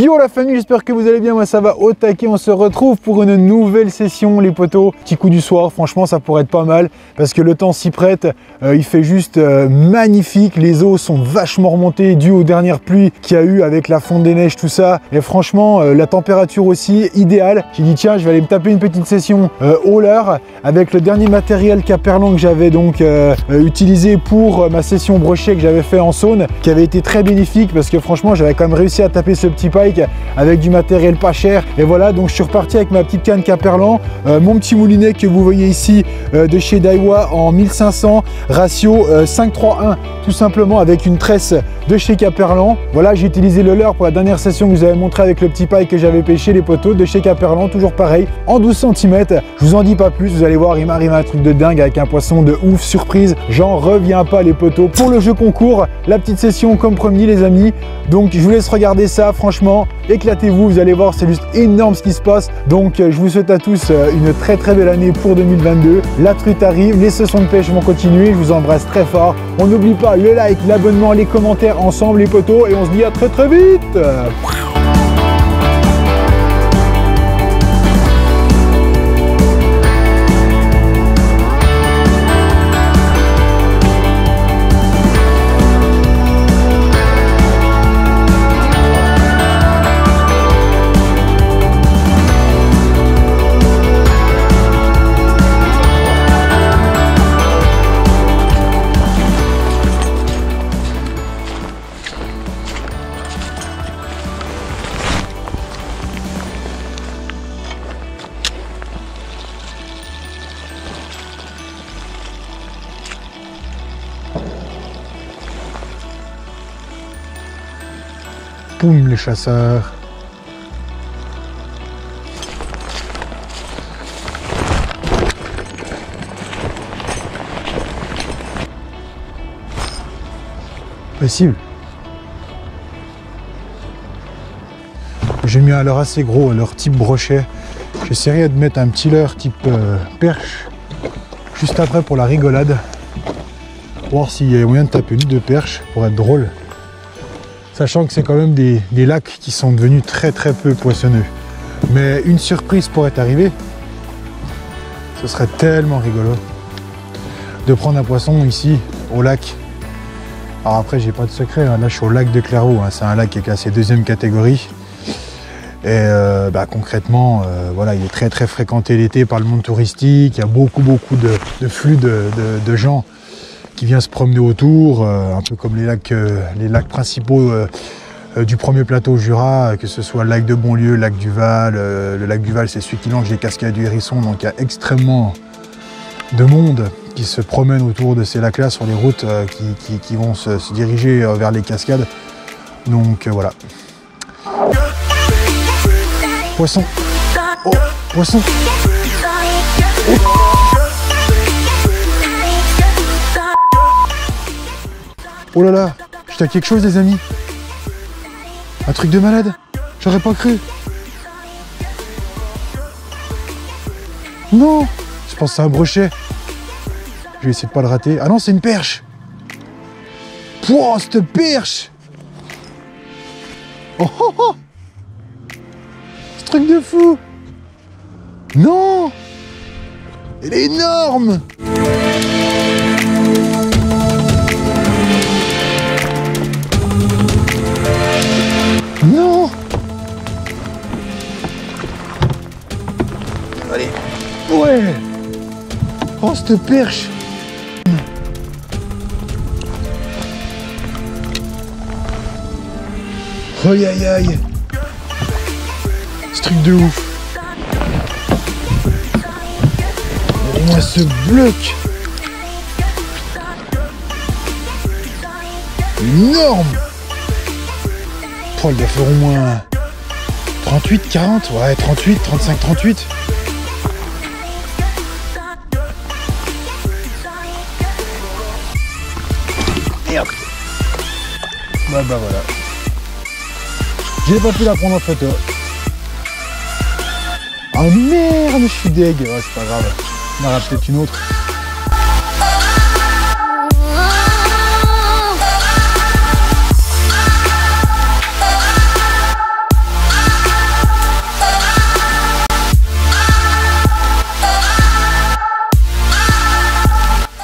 Yo la famille, j'espère que vous allez bien, moi ça va au taquet, on se retrouve pour une nouvelle session les potos. Petit coup du soir, franchement ça pourrait être pas mal parce que le temps s'y prête, il fait juste magnifique, les eaux sont vachement remontées dû aux dernières pluies qu'il y a eu avec la fonte des neiges, tout ça. Et franchement la température aussi idéale. J'ai dit tiens je vais aller me taper une petite session hauler avec le dernier matériel Caperlan que j'avais donc utilisé pour ma session brochet que j'avais fait en saune, qui avait été très bénéfique parce que franchement j'avais quand même réussi à taper ce petit pike avec du matériel pas cher. Et voilà, donc je suis reparti avec ma petite canne Caperlan, mon petit moulinet que vous voyez ici de chez Daiwa en 1500 ratio 5:3:1 tout simplement, avec une tresse de chez Caperlan. Voilà, j'ai utilisé le leurre pour la dernière session que je vous avais montré avec le petit pike que j'avais pêché, les poteaux de chez Caperlan, toujours pareil en 12 cm. Je vous en dis pas plus, vous allez voir, il m'arrive un truc de dingue avec un poisson de ouf, surprise, j'en reviens pas les poteaux. Pour le jeu concours, la petite session comme promis les amis, donc je vous laisse regarder ça, franchement éclatez-vous, vous allez voir, c'est juste énorme ce qui se passe. Donc je vous souhaite à tous une très belle année pour 2022. La truite arrive, les sessions de pêche vont continuer, je vous embrasse très fort. On n'oublie pas le like, l'abonnement, les commentaires ensemble les potos, et on se dit à très vite. Poum les chasseurs. Possible. J'ai mis un leurre assez gros, un leurre type brochet. J'essaierai de mettre un petit leurre type perche juste après pour la rigolade. Voir s'il y a moyen de taper une de perche pour être drôle. Sachant que c'est quand même des lacs qui sont devenus très peu poissonneux. Mais une surprise pourrait arriver. Ce serait tellement rigolo de prendre un poisson ici au lac. Alors après j'ai pas de secret, hein. Là je suis au lac de Clairvaux, hein. C'est un lac qui est classé 2e catégorie. Et concrètement, voilà, il est très fréquenté l'été par le monde touristique. Il y a beaucoup de flux de gens qui vient se promener autour, un peu comme les lacs principaux du premier plateau Jura, que ce soit le lac de Bonlieu, le lac du Val. Le lac du Val, c'est celui qui longe les cascades du Hérisson, donc il y a extrêmement de monde qui se promène autour de ces lacs-là sur les routes qui vont se diriger vers les cascades. Donc voilà. Poisson. Oh, poisson. Oh. Oh là là, j'étais à quelque chose les amis. Un truc de malade, j'aurais pas cru. Non, je pense que c'est un brochet. Je vais essayer de pas le rater. Ah non, c'est une perche. Pouah, cette perche. Oh oh oh. Ce truc de fou. Non. Elle est énorme. Non. Allez. Ouais. Oh, cette perche. Aïe aïe aïe. Ce truc de ouf. Regardez-moi ce bloc. Énorme. Elle doit faire au moins 38, 40, ouais 38, 35, 38. Et hop. Bah voilà. J'ai pas pu la prendre en photo. Oh merde, je suis deg. Ouais, c'est pas grave. Il y en aura peut-être une autre.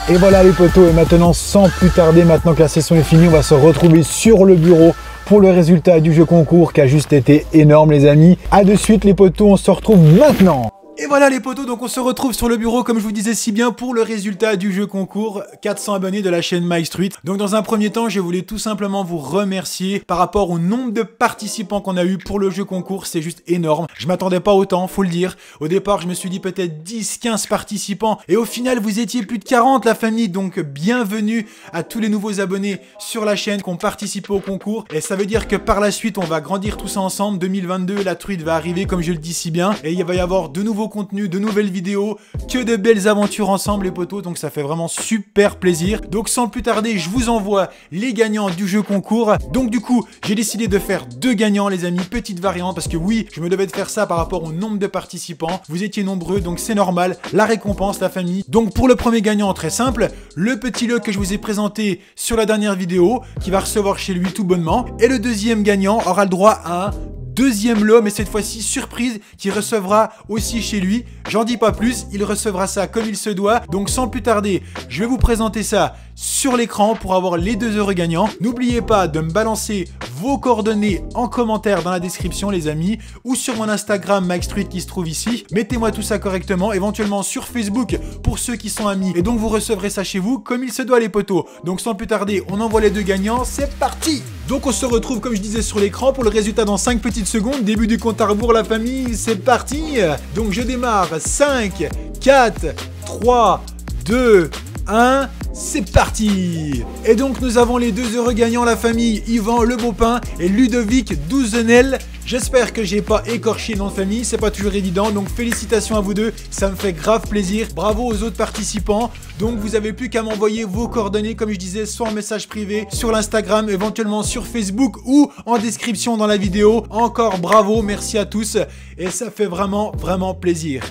Et voilà les potos, et maintenant sans plus tarder, maintenant que la session est finie, on va se retrouver sur le bureau pour le résultat du jeu concours qui a juste été énorme les amis. A de suite les potos, on se retrouve maintenant. Et voilà les potos, donc on se retrouve sur le bureau comme je vous disais si bien pour le résultat du jeu concours 400 abonnés de la chaîne MyStreet. Donc dans un premier temps, je voulais tout simplement vous remercier par rapport au nombre de participants qu'on a eu pour le jeu concours, c'est juste énorme. Je m'attendais pas autant, faut le dire. Au départ, je me suis dit peut-être 10-15 participants et au final, vous étiez plus de 40 la famille. Donc bienvenue à tous les nouveaux abonnés sur la chaîne qui ont participé au concours. Et ça veut dire que par la suite, on va grandir tout ça ensemble. 2022, la truite va arriver comme je le dis si bien et il va y avoir de nouveaux contenu, de nouvelles vidéos, que de belles aventures ensemble les potos, donc ça fait vraiment super plaisir. Donc sans plus tarder, je vous envoie les gagnants du jeu concours. Donc du coup, j'ai décidé de faire 2 gagnants les amis, petite variante, parce que oui, je me devais de faire ça par rapport au nombre de participants. Vous étiez nombreux, donc c'est normal. La récompense, la famille. Donc pour le premier gagnant, très simple, le petit lot que je vous ai présenté sur la dernière vidéo, qui va recevoir chez lui tout bonnement. Et le deuxième gagnant aura le droit à un deuxième lot, mais cette fois-ci surprise, qui recevra aussi chez lui. J'en dis pas plus, il recevra ça comme il se doit. Donc sans plus tarder, je vais vous présenter ça sur l'écran pour avoir les 2 heureux gagnants. N'oubliez pas de me balancer vos coordonnées en commentaire dans la description les amis, ou sur mon Instagram MyStreet qui se trouve ici. Mettez-moi tout ça correctement, éventuellement sur Facebook pour ceux qui sont amis. Et donc vous recevrez ça chez vous comme il se doit les potos. Donc sans plus tarder, on envoie les 2 gagnants, c'est parti! Donc on se retrouve comme je disais sur l'écran pour le résultat dans 5 petites secondes. Début du compte à rebours la famille, c'est parti! Donc je démarre, 5, 4, 3, 2, 1, c'est parti! Et donc nous avons les 2 heureux gagnants, la famille Yvan Le Beaupin et Ludovic Douzenel. J'espère que j'ai pas écorché le nom de famille, c'est pas toujours évident, donc félicitations à vous deux, ça me fait grave plaisir. Bravo aux autres participants. Donc vous avez plus qu'à m'envoyer vos coordonnées, comme je disais, soit en message privé sur l'Instagram, éventuellement sur Facebook ou en description dans la vidéo. Encore bravo, merci à tous et ça fait vraiment plaisir.